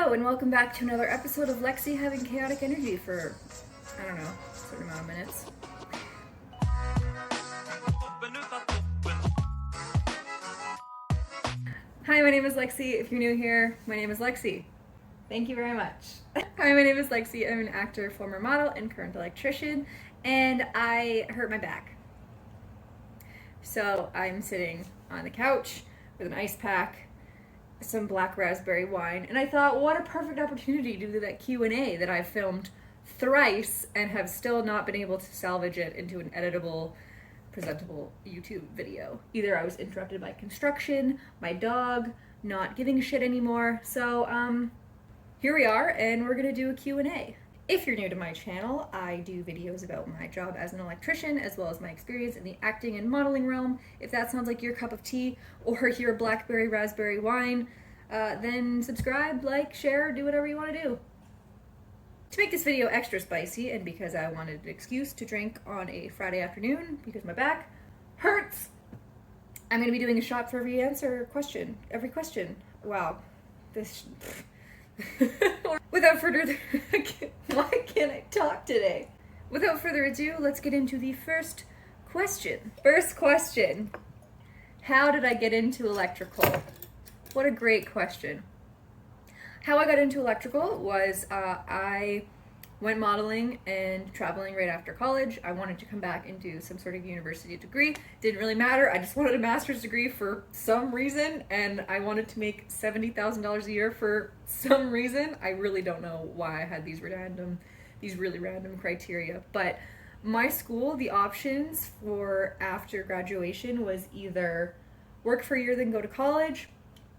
Hello and welcome back to another episode of Lexi having chaotic energy for, I don't know, a certain amount of minutes. Hi, my name is Lexi. If you're new here, my name is Lexi. Thank you very much. Hi, my name is Lexi. I'm an actor, former model, and current electrician, and I hurt my back. So I'm sitting on the couch with an ice pack, some black raspberry wine, and I thought, what a perfect opportunity to do that Q&A that I've filmed thrice and have still not been able to salvage it into an editable, presentable YouTube video. Either I was interrupted by construction, my dog not giving a shit anymore, so here we are, and we're gonna do a Q&A. If you're new to my channel, I do videos about my job as an electrician, as well as my experience in the acting and modeling realm. If that sounds like your cup of tea, or your blackberry raspberry wine, then subscribe, like, share, do whatever you want to do. To make this video extra spicy, and because I wanted an excuse to drink on a Friday afternoon, because my back hurts, I'm going to be doing a shot for every question. Wow. This... Without further ado, why can't I talk today? Without further ado, let's get into the first question. First question. How did I get into electrical? What a great question. How I got into electrical was I went modeling and traveling right after college. I wanted to come back and do some sort of university degree. Didn't really matter. I just wanted a master's degree for some reason, and I wanted to make $70,000 a year for some reason. I really don't know why I had these really random criteria, but my school, the options for after graduation was either work for a year then go to college,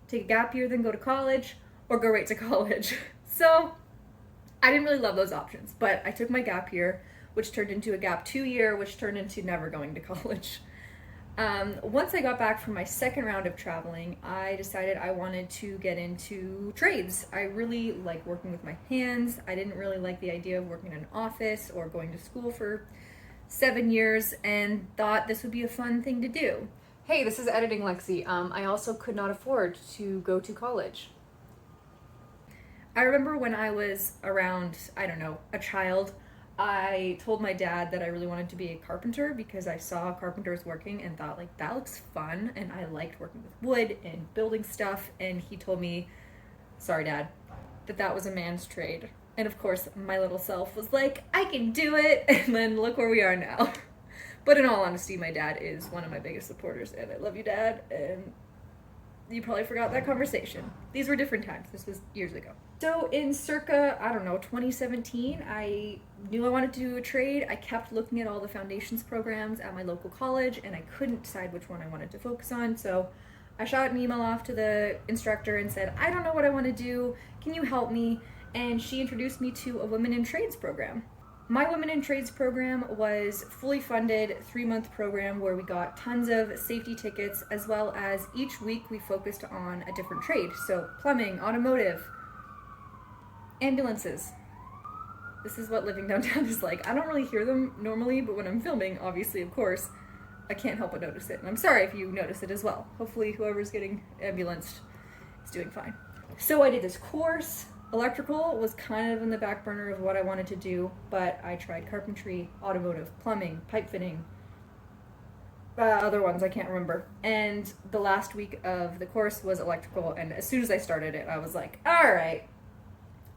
take a gap year then go to college, or go right to college. So I didn't really love those options, but I took my gap year, which turned into a gap 2 year, which turned into never going to college. Once I got back from my second round of traveling, I decided I wanted to get into trades. I really like working with my hands. I didn't really like the idea of working in an office or going to school for 7 years, and thought this would be a fun thing to do. Hey, this is Editing Lexi. I also could not afford to go to college. I remember when I was around, I don't know, a child, I told my dad that I really wanted to be a carpenter because I saw carpenters working and thought, like, that looks fun, and I liked working with wood and building stuff, and he told me, sorry Dad, that was a man's trade. And of course, my little self was like, I can do it, and then look where we are now. But in all honesty, my dad is one of my biggest supporters, and I love you, Dad, and you probably forgot that conversation. These were different times. This was years ago. So in circa, I don't know, 2017, I knew I wanted to do a trade. I kept looking at all the foundations programs at my local college, and I couldn't decide which one I wanted to focus on. So I shot an email off to the instructor and said, I don't know what I want to do. Can you help me? And she introduced me to a Women in Trades program. My Women in Trades program was fully funded 3-month program where we got tons of safety tickets, as well as each week we focused on a different trade. So plumbing, automotive, ambulances. This is what living downtown is like. I don't really hear them normally, but when I'm filming, obviously, of course, I can't help but notice it. And I'm sorry if you notice it as well. Hopefully whoever's getting ambulanced is doing fine. So I did this course. Electrical was kind of in the back burner of what I wanted to do, but I tried carpentry, automotive, plumbing, pipe fitting, other ones I can't remember. And the last week of the course was electrical, and as soon as I started it, I was like, all right,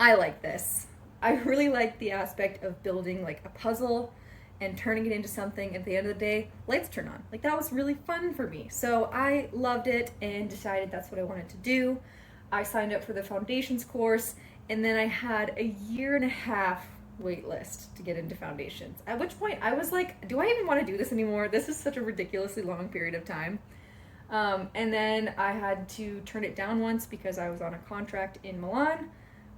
I like this. I really like the aspect of building like a puzzle and turning it into something. At the end of the day, lights turn on. Like, that was really fun for me. So I loved it and decided that's what I wanted to do. I signed up for the foundations course, and then I had a 1.5 year wait list to get into foundations. At which point I was like, do I even want to do this anymore? This is such a ridiculously long period of time. And then I had to turn it down once because I was on a contract in Milan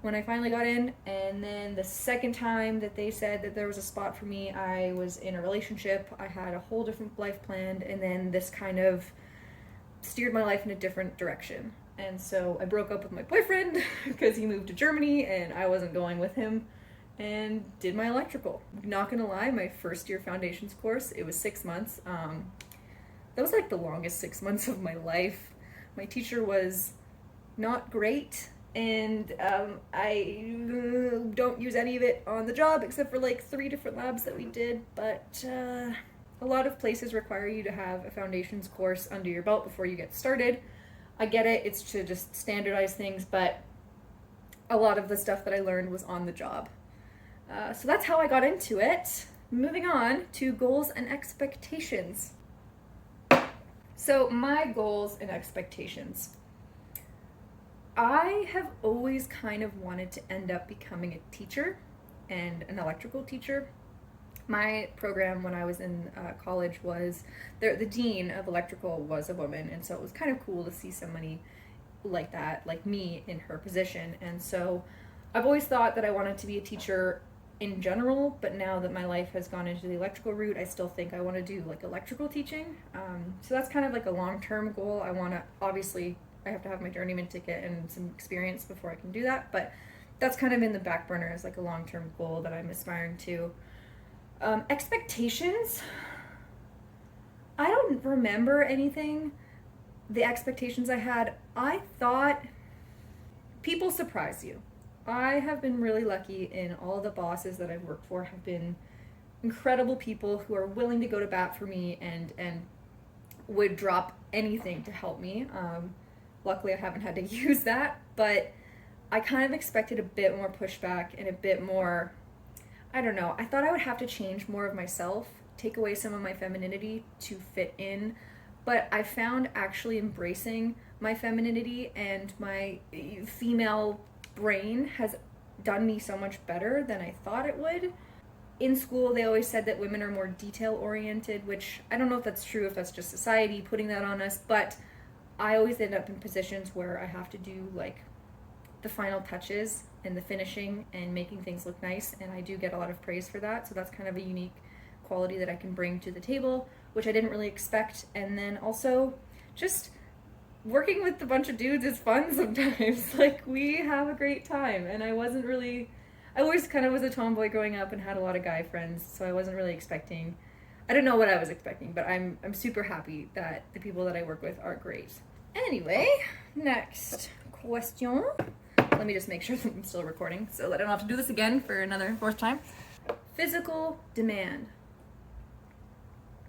when I finally got in. And then the second time that they said that there was a spot for me, I was in a relationship. I had a whole different life planned, and then this kind of steered my life in a different direction. And so I broke up with my boyfriend because he moved to Germany and I wasn't going with him, and did my electrical. Not gonna lie, my first year foundations course, it was 6 months. That was like the longest 6 months of my life. My teacher was not great, and I don't use any of it on the job except for like 3 different labs that we did, but a lot of places require you to have a foundations course under your belt before you get started. I get it, it's to just standardize things, but a lot of the stuff that I learned was on the job. So that's how I got into it. Moving on to goals and expectations. So my goals and expectations. I have always kind of wanted to end up becoming a teacher and an electrical teacher. My program when I was in college was, the dean of electrical was a woman, and so it was kind of cool to see somebody like that, like me, in her position. And so I've always thought that I wanted to be a teacher in general, but now that my life has gone into the electrical route, I still think I want to do like electrical teaching. So that's kind of like a long-term goal. I want to, obviously, I have to have my journeyman ticket and some experience before I can do that, but that's kind of in the back burner as like a long-term goal that I'm aspiring to. Expectations, I don't remember anything. The expectations I had, I thought people surprise you. I have been really lucky in all the bosses that I've worked for have been incredible people who are willing to go to bat for me and would drop anything to help me. Luckily I haven't had to use that, but I kind of expected a bit more pushback and a bit more, I don't know, I thought I would have to change more of myself, take away some of my femininity to fit in, but I found actually embracing my femininity and my female brain has done me so much better than I thought it would. In school, they always said that women are more detail-oriented, which I don't know if that's true, if that's just society putting that on us, but I always end up in positions where I have to do like the final touches and the finishing and making things look nice, and I do get a lot of praise for that, so that's kind of a unique quality that I can bring to the table, which I didn't really expect. And then also just working with a bunch of dudes is fun sometimes. Like, we have a great time, and I always kind of was a tomboy growing up and had a lot of guy friends, so I wasn't really expecting, I don't know what I was expecting, but I'm super happy that the people that I work with are great. Anyway, next question. Let me just make sure that I'm still recording so that I don't have to do this again for another 4th time. Physical demand.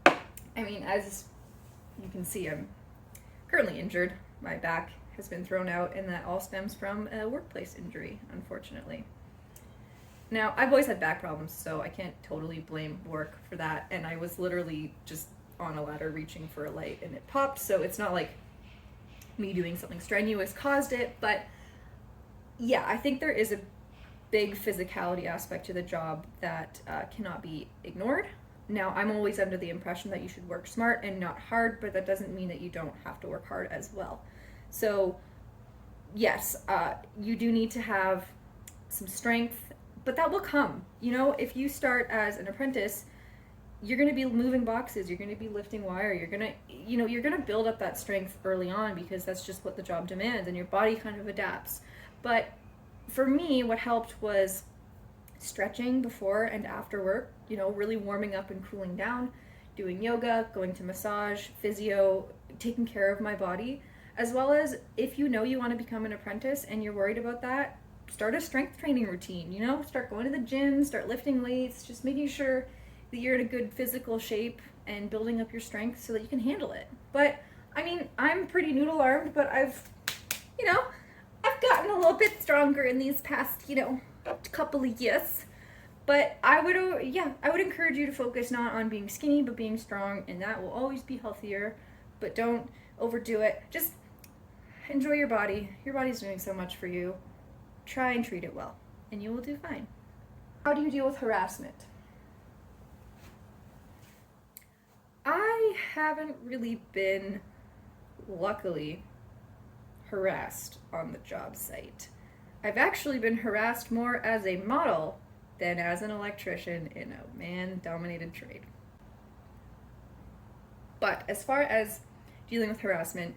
I mean, as you can see, I'm currently injured. My back has been thrown out, and that all stems from a workplace injury, unfortunately. Now, I've always had back problems, so I can't totally blame work for that, and I was literally just on a ladder reaching for a light and it popped, so it's not like me doing something strenuous caused it, but yeah, I think there is a big physicality aspect to the job that cannot be ignored. Now, I'm always under the impression that you should work smart and not hard, but that doesn't mean that you don't have to work hard as well. So, yes, you do need to have some strength, but that will come. You know, if you start as an apprentice, you're going to be moving boxes, you're going to be lifting wire, you're going to build up that strength early on because that's just what the job demands, and your body kind of adapts. But for me, what helped was stretching before and after work, you know, really warming up and cooling down, doing yoga, going to massage, physio, taking care of my body, as well as if you know you want to become an apprentice and you're worried about that, start a strength training routine, you know, start going to the gym, start lifting weights, just making sure that you're in a good physical shape and building up your strength so that you can handle it. But, I mean, I'm pretty noodle-armed, but I've gotten a little bit stronger in these past, couple of years. But I would encourage you to focus not on being skinny, but being strong, and that will always be healthier. But don't overdo it. Just enjoy your body. Your body's doing so much for you. Try and treat it well, and you will do fine. How do you deal with harassment? I haven't really been, luckily, harassed on the job site. I've actually been harassed more as a model than as an electrician in a man-dominated trade. But as far as dealing with harassment,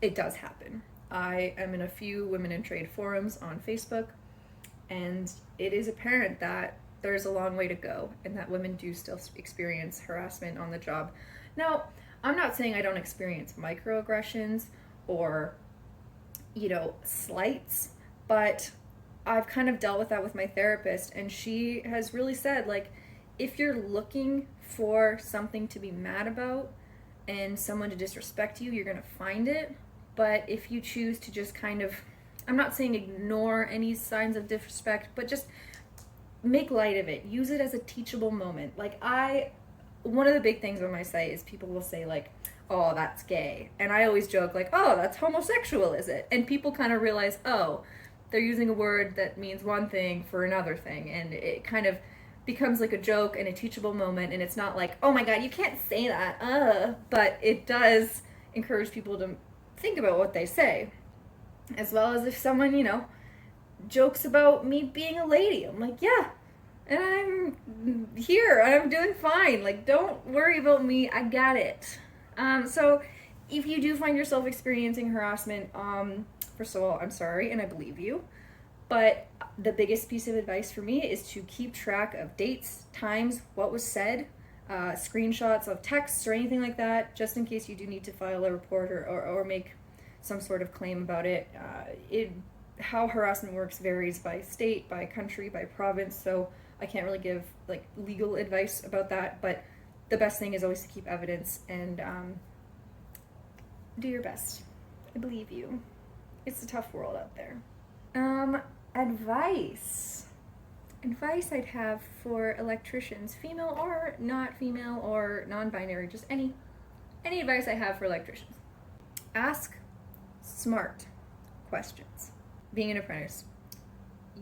it does happen. I am in a few women in trade forums on Facebook, and it is apparent that there's a long way to go and that women do still experience harassment on the job. Now, I'm not saying I don't experience microaggressions or slights, but I've kind of dealt with that with my therapist, and she has really said, like, if you're looking for something to be mad about and someone to disrespect you, you're going to find it. But if you choose to just kind of, I'm not saying ignore any signs of disrespect, but just make light of it. Use it as a teachable moment. Like, one of the big things on my site is people will say, like, oh, that's gay. And I always joke, like, oh, that's homosexual, is it? And people kind of realize, oh, they're using a word that means one thing for another thing. And it kind of becomes like a joke and a teachable moment. And it's not like, oh my God, you can't say that. But it does encourage people to think about what they say. As well as if someone, jokes about me being a lady. I'm like, yeah, and I'm here, and I'm doing fine. Like, don't worry about me, I got it. So if you do find yourself experiencing harassment, first of all, I'm sorry, and I believe you. But the biggest piece of advice for me is to keep track of dates, times, what was said, screenshots of texts or anything like that, just in case you do need to file a report or make some sort of claim about it. How harassment works varies by state, by country, by province, so I can't really give like legal advice about that, but the best thing is always to keep evidence and do your best. I believe you. It's a tough world out there. Advice I'd have for electricians, female or not female or non-binary, just any advice I have for electricians. Ask smart questions. Being an apprentice,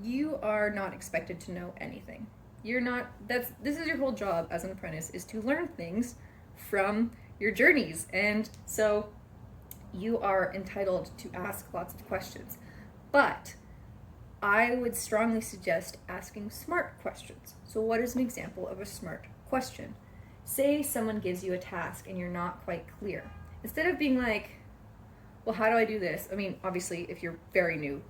you are not expected to know anything. This is your whole job as an apprentice, is to learn things from your journeys. And so you are entitled to ask lots of questions. But I would strongly suggest asking smart questions. So what is an example of a smart question? Say someone gives you a task and you're not quite clear. Instead of being like, well, how do I do this? I mean, obviously, if you're very new,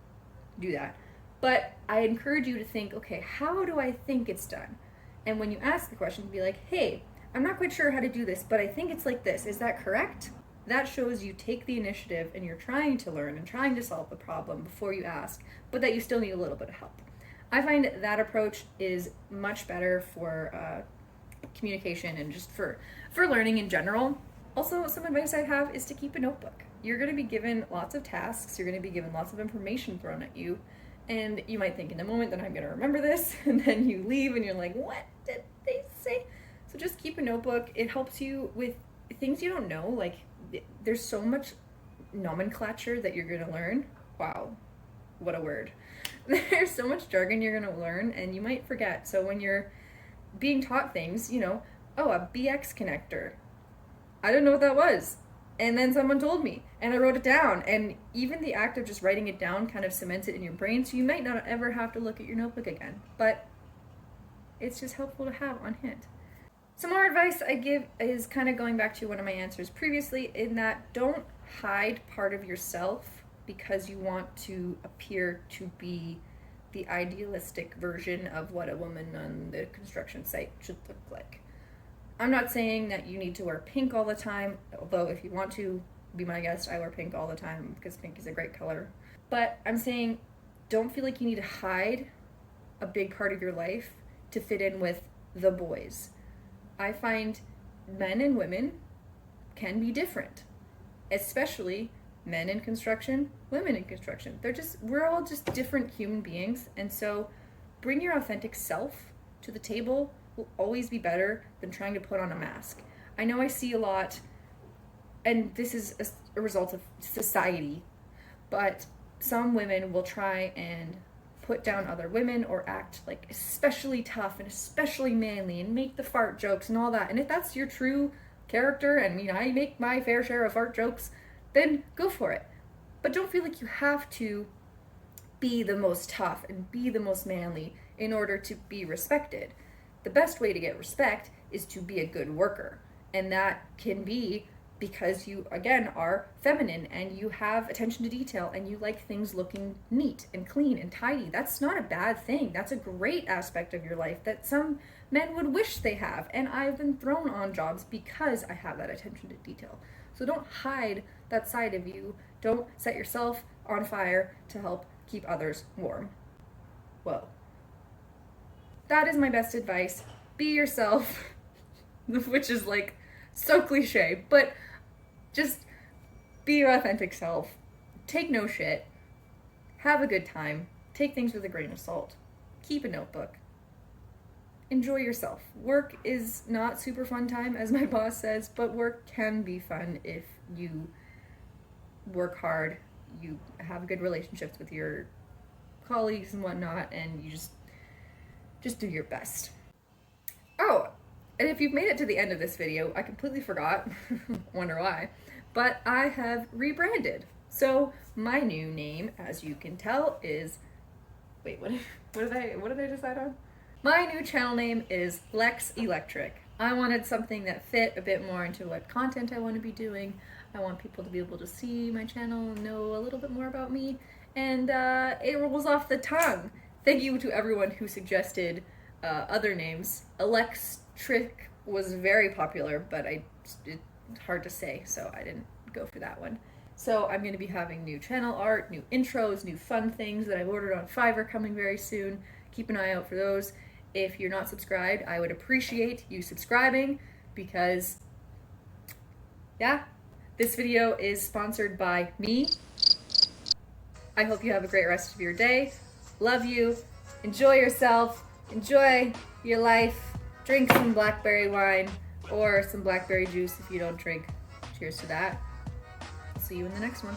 do that. But I encourage you to think, okay, how do I think it's done? And when you ask the question, be like, hey, I'm not quite sure how to do this, but I think it's like this. Is that correct? That shows you take the initiative and you're trying to learn and trying to solve the problem before you ask, but that you still need a little bit of help. I find that approach is much better for communication and just for learning in general. Also, some advice I have is to keep a notebook. You're going to be given lots of tasks, you're going to be given lots of information thrown at you, and you might think in the moment that I'm going to remember this, and then you leave and you're like, what did they say? So just keep a notebook. It helps you with things you don't know. Like, there's so much nomenclature that you're going to learn. Wow, what a word. There's so much jargon you're going to learn, and you might forget. So when you're being taught things, oh, a BX connector. I didn't know what that was. And then someone told me, and I wrote it down. And even the act of just writing it down kind of cements it in your brain, so you might not ever have to look at your notebook again. But it's just helpful to have on hand. Some more advice I give is kind of going back to one of my answers previously, in that don't hide part of yourself because you want to appear to be the idealistic version of what a woman on the construction site should look like. I'm not saying that you need to wear pink all the time, although if you want to be my guest, I wear pink all the time because pink is a great color. But I'm saying don't feel like you need to hide a big part of your life to fit in with the boys. I find men and women can be different, especially men in construction, women in construction. We're all just different human beings, and so bring your authentic self to the table will always be better than trying to put on a mask. I know I see a lot, and this is a result of society, but some women will try and put down other women or act like especially tough and especially manly and make the fart jokes and all that. And if that's your true character, and I make my fair share of fart jokes, then go for it. But don't feel like you have to be the most tough and be the most manly in order to be respected. The best way to get respect is to be a good worker. And that can be because you, again, are feminine and you have attention to detail and you like things looking neat and clean and tidy. That's not a bad thing. That's a great aspect of your life that some men would wish they have. And I've been thrown on jobs because I have that attention to detail. So don't hide that side of you. Don't set yourself on fire to help keep others warm. Whoa. That is my best advice. Be yourself, which is like so cliche, but just be your authentic self. Take no shit. Have a good time. Take things with a grain of salt. Keep a notebook. Enjoy yourself. Work is not super fun time, as my boss says, but work can be fun if you work hard, you have good relationships with your colleagues and whatnot, and you just do your best. Oh, and if you've made it to the end of this video, I completely forgot, wonder why, but I have rebranded. So my new name, as you can tell, is, wait, what did I decide on? My new channel name is Lex Electric. I wanted something that fit a bit more into what content I want to be doing. I want people to be able to see my channel and know a little bit more about me, and it rolls off the tongue. Thank you to everyone who suggested other names. Electric was very popular, but it's hard to say, so I didn't go for that one. So I'm going to be having new channel art, new intros, new fun things that I've ordered on Fiverr coming very soon. Keep an eye out for those. If you're not subscribed, I would appreciate you subscribing because, yeah, this video is sponsored by me. I hope you have a great rest of your day. Love you. Enjoy yourself. Enjoy your life. Drink some blackberry wine or some blackberry juice if you don't drink. Cheers to that. See you in the next one.